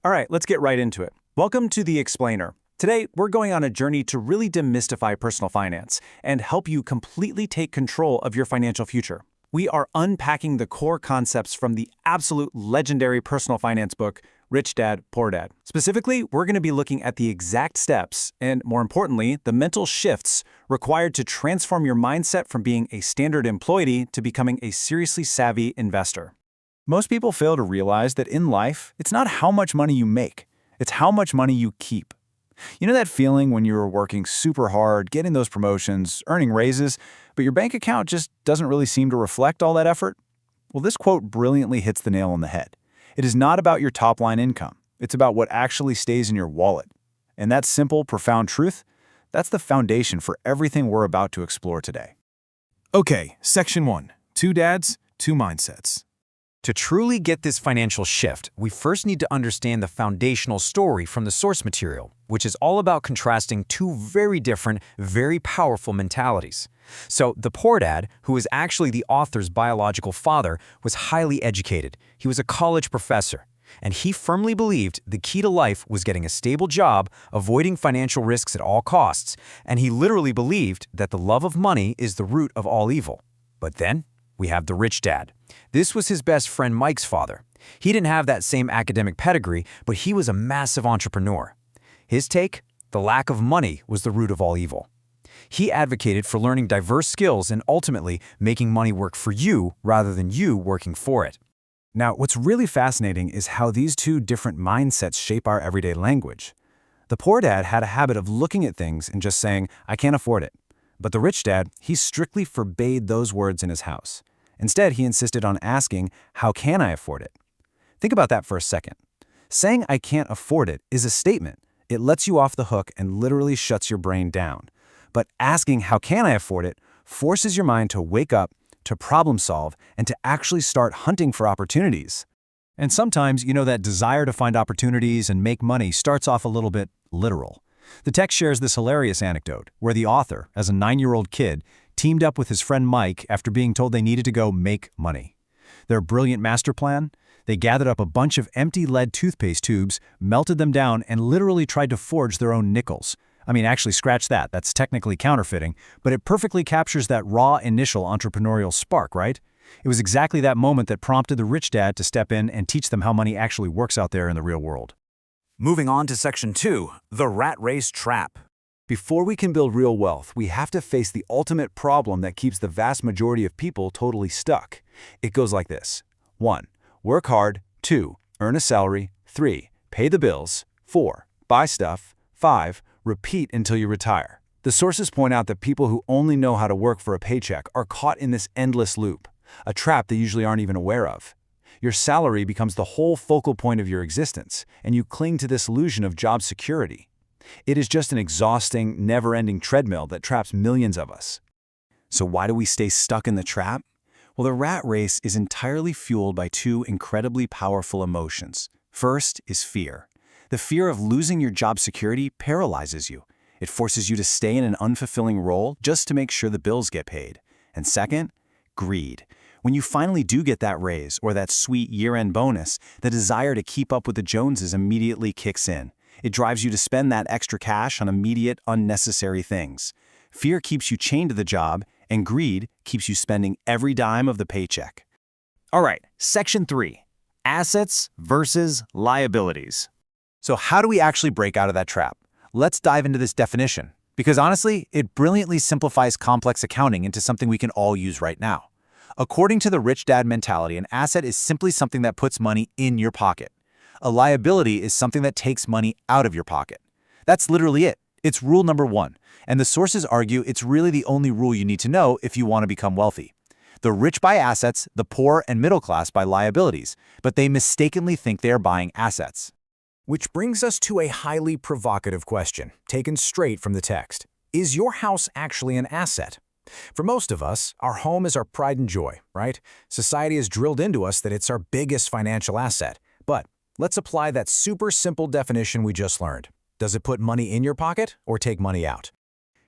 All right, let's get right into it. Welcome to The Explainer. Today, we're going on a journey to really demystify personal finance and help you completely take control of your financial future. We are unpacking the core concepts from the absolute legendary personal finance book, Rich Dad, Poor Dad. Specifically, we're going to be looking at the exact steps and, more importantly, the mental shifts required to transform your mindset from being a standard employee to becoming a seriously savvy investor. Most people fail to realize that in life, it's not how much money you make, it's how much money you keep. You know that feeling when you're working super hard, getting those promotions, earning raises, but your bank account just doesn't really seem to reflect all that effort? Well, this quote brilliantly hits the nail on the head. It is not about your top-line income. It's about what actually stays in your wallet. And that simple, profound truth, that's the foundation for everything we're about to explore today. Okay, Section 1. Two dads, two mindsets. To truly get this financial shift, we first need to understand the foundational story from the source material, which is all about contrasting two very different, very powerful mentalities. So, the poor dad, who is actually the author's biological father, was highly educated. He was a college professor, and he firmly believed the key to life was getting a stable job, avoiding financial risks at all costs, and he literally believed that the love of money is the root of all evil. But then, we have the rich dad. This was his best friend Mike's father. He didn't have that same academic pedigree, but he was a massive entrepreneur. His take? The lack of money was the root of all evil. He advocated for learning diverse skills and ultimately making money work for you rather than you working for it. Now, what's really fascinating is how these two different mindsets shape our everyday language. The poor dad had a habit of looking at things and just saying, "I can't afford it." But the rich dad, he strictly forbade those words in his house. Instead, he insisted on asking, "How can I afford it?" Think about that for a second. Saying "I can't afford it" is a statement. It lets you off the hook and literally shuts your brain down. But asking "How can I afford it?" forces your mind to wake up, to problem solve, and to actually start hunting for opportunities. And sometimes, that desire to find opportunities and make money starts off a little bit literal. The text shares this hilarious anecdote where the author, as a 9-year-old kid, teamed up with his friend Mike after being told they needed to go make money. Their brilliant master plan? They gathered up a bunch of empty lead toothpaste tubes, melted them down, and literally tried to forge their own nickels. Actually, scratch that. That's technically counterfeiting, but it perfectly captures that raw initial entrepreneurial spark, right? It was exactly that moment that prompted the rich dad to step in and teach them how money actually works out there in the real world. Moving on to Section 2. The rat race trap. Before we can build real wealth, we have to face the ultimate problem that keeps the vast majority of people totally stuck. It goes like this. 1. Work hard. 2. Earn a salary. 3. Pay the bills. 4. Buy stuff. 5. Repeat until you retire. The sources point out that people who only know how to work for a paycheck are caught in this endless loop, a trap they usually aren't even aware of. Your salary becomes the whole focal point of your existence, and you cling to this illusion of job security. It is just an exhausting, never-ending treadmill that traps millions of us. So why do we stay stuck in the trap? Well, the rat race is entirely fueled by two incredibly powerful emotions. First is fear. The fear of losing your job security paralyzes you. It forces you to stay in an unfulfilling role just to make sure the bills get paid. And second, greed. When you finally do get that raise or that sweet year-end bonus, the desire to keep up with the Joneses immediately kicks in. It drives you to spend that extra cash on immediate, unnecessary things. Fear keeps you chained to the job, and greed keeps you spending every dime of the paycheck. All right, Section 3. Assets versus liabilities. So how do we actually break out of that trap? Let's dive into this definition, because honestly, it brilliantly simplifies complex accounting into something we can all use right now. According to the rich dad mentality, an asset is simply something that puts money in your pocket. A liability is something that takes money out of your pocket. That's literally it. It's rule number 1, and the sources argue it's really the only rule you need to know if you want to become wealthy. The rich buy assets, the poor and middle class buy liabilities, but they mistakenly think they are buying assets. Which brings us to a highly provocative question, taken straight from the text. Is your house actually an asset? For most of us, our home is our pride and joy, right? Society has drilled into us that it's our biggest financial asset. But let's apply that super simple definition we just learned. Does it put money in your pocket or take money out?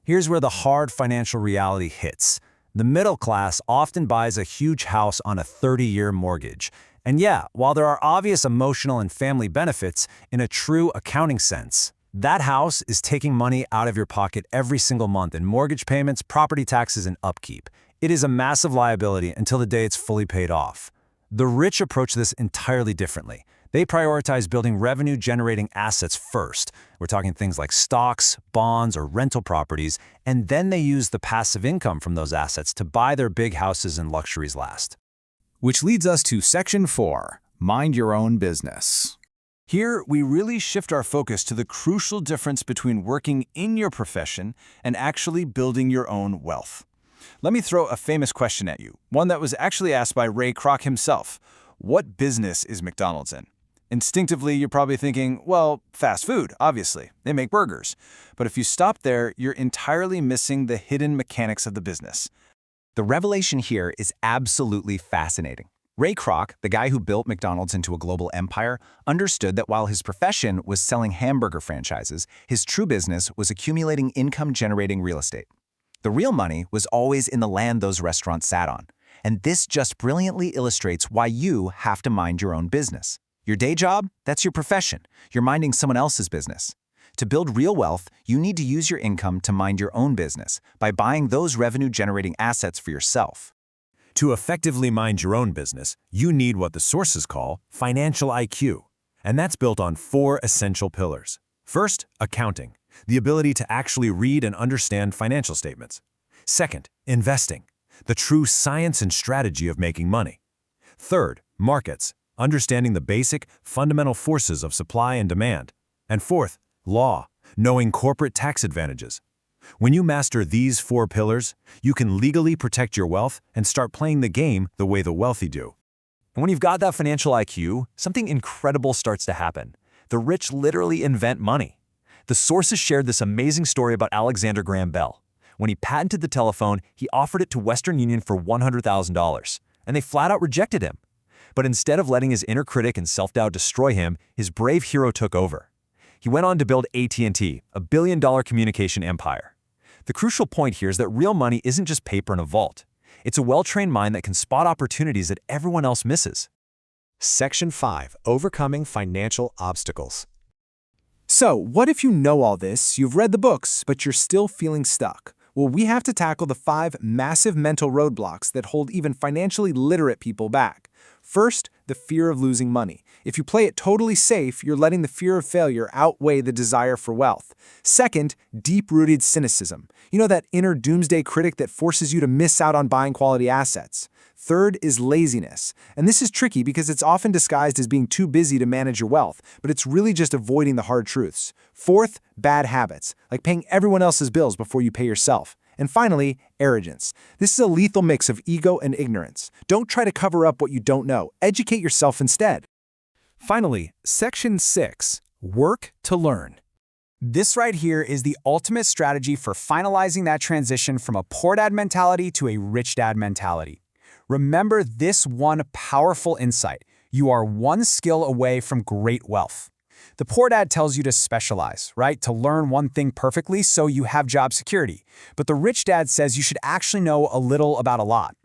Here's where the hard financial reality hits. The middle class often buys a huge house on a 30-year mortgage. And yeah, while there are obvious emotional and family benefits, in a true accounting sense, that house is taking money out of your pocket every single month in mortgage payments, property taxes, and upkeep. It is a massive liability until the day it's fully paid off. The rich approach this entirely differently. They prioritize building revenue-generating assets first. We're talking things like stocks, bonds, or rental properties, and then they use the passive income from those assets to buy their big houses and luxuries last. Which leads us to Section 4, Mind Your Own Business. Here, we really shift our focus to the crucial difference between working in your profession and actually building your own wealth. Let me throw a famous question at you, one that was actually asked by Ray Kroc himself. What business is McDonald's in? Instinctively, you're probably thinking, well, fast food, obviously. They make burgers. But if you stop there, you're entirely missing the hidden mechanics of the business. The revelation here is absolutely fascinating. Ray Kroc, the guy who built McDonald's into a global empire, understood that while his profession was selling hamburger franchises, his true business was accumulating income-generating real estate. The real money was always in the land those restaurants sat on. And this just brilliantly illustrates why you have to mind your own business. Your day job, that's your profession. You're minding someone else's business. To build real wealth, you need to use your income to mind your own business by buying those revenue-generating assets for yourself. To effectively mind your own business, you need what the sources call financial IQ. And that's built on 4 essential pillars. First, accounting, the ability to actually read and understand financial statements. Second, investing, the true science and strategy of making money. Third, markets, understanding the basic, fundamental forces of supply and demand. And fourth, law, knowing corporate tax advantages. When you master these 4 pillars, you can legally protect your wealth and start playing the game the way the wealthy do. And when you've got that financial IQ, something incredible starts to happen. The rich literally invent money. The sources shared this amazing story about Alexander Graham Bell. When he patented the telephone, he offered it to Western Union for $100,000, and they flat out rejected him. But instead of letting his inner critic and self-doubt destroy him, his brave hero took over. He went on to build AT&T, a billion-dollar communication empire. The crucial point here is that real money isn't just paper in a vault. It's a well-trained mind that can spot opportunities that everyone else misses. Section 5. Overcoming Financial Obstacles. So, what if you know all this, you've read the books, but you're still feeling stuck? Well, we have to tackle the 5 massive mental roadblocks that hold even financially literate people back. First, the fear of losing money. If you play it totally safe, you're letting the fear of failure outweigh the desire for wealth. Second, deep-rooted cynicism. You know, that inner doomsday critic that forces you to miss out on buying quality assets. Third is laziness. And this is tricky because it's often disguised as being too busy to manage your wealth, but it's really just avoiding the hard truths. Fourth, bad habits, like paying everyone else's bills before you pay yourself. And finally, arrogance. This is a lethal mix of ego and ignorance. Don't try to cover up what you don't know. Educate yourself instead. Finally, Section 6, Work to Learn. This right here is the ultimate strategy for finalizing that transition from a poor dad mentality to a rich dad mentality. Remember this one powerful insight. You are one skill away from great wealth. The poor dad tells you to specialize, right? To learn one thing perfectly so you have job security. But the rich dad says you should actually know a little about a lot.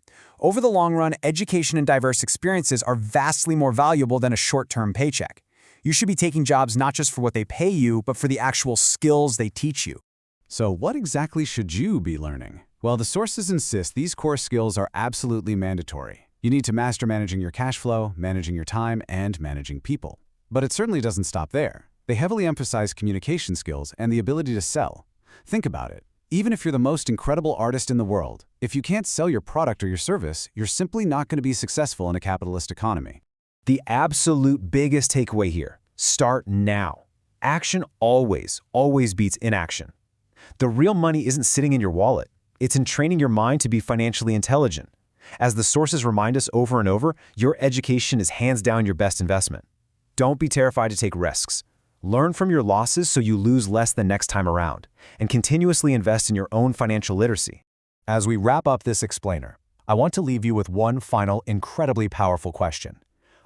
Over the long run, education and diverse experiences are vastly more valuable than a short-term paycheck. You should be taking jobs not just for what they pay you, but for the actual skills they teach you. So what exactly should you be learning? Well, the sources insist these core skills are absolutely mandatory. You need to master managing your cash flow, managing your time, and managing people. But it certainly doesn't stop there. They heavily emphasize communication skills and the ability to sell. Think about it. Even if you're the most incredible artist in the world, if you can't sell your product or your service, you're simply not going to be successful in a capitalist economy. The absolute biggest takeaway here: start now. Action always beats inaction. The real money isn't sitting in your wallet. It's in training your mind to be financially intelligent. As the sources remind us over and over, your education is hands down your best investment. Don't be terrified to take risks. Learn from your losses so you lose less the next time around, and continuously invest in your own financial literacy. As we wrap up this explainer, I want to leave you with one final incredibly powerful question.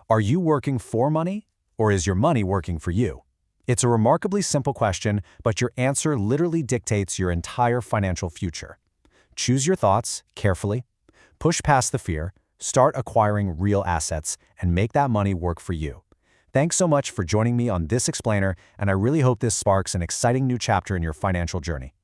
Are you working for money, or is your money working for you? It's a remarkably simple question, but your answer literally dictates your entire financial future. Choose your thoughts carefully, push past the fear, start acquiring real assets and make that money work for you. Thanks so much for joining me on this explainer, and I really hope this sparks an exciting new chapter in your financial journey.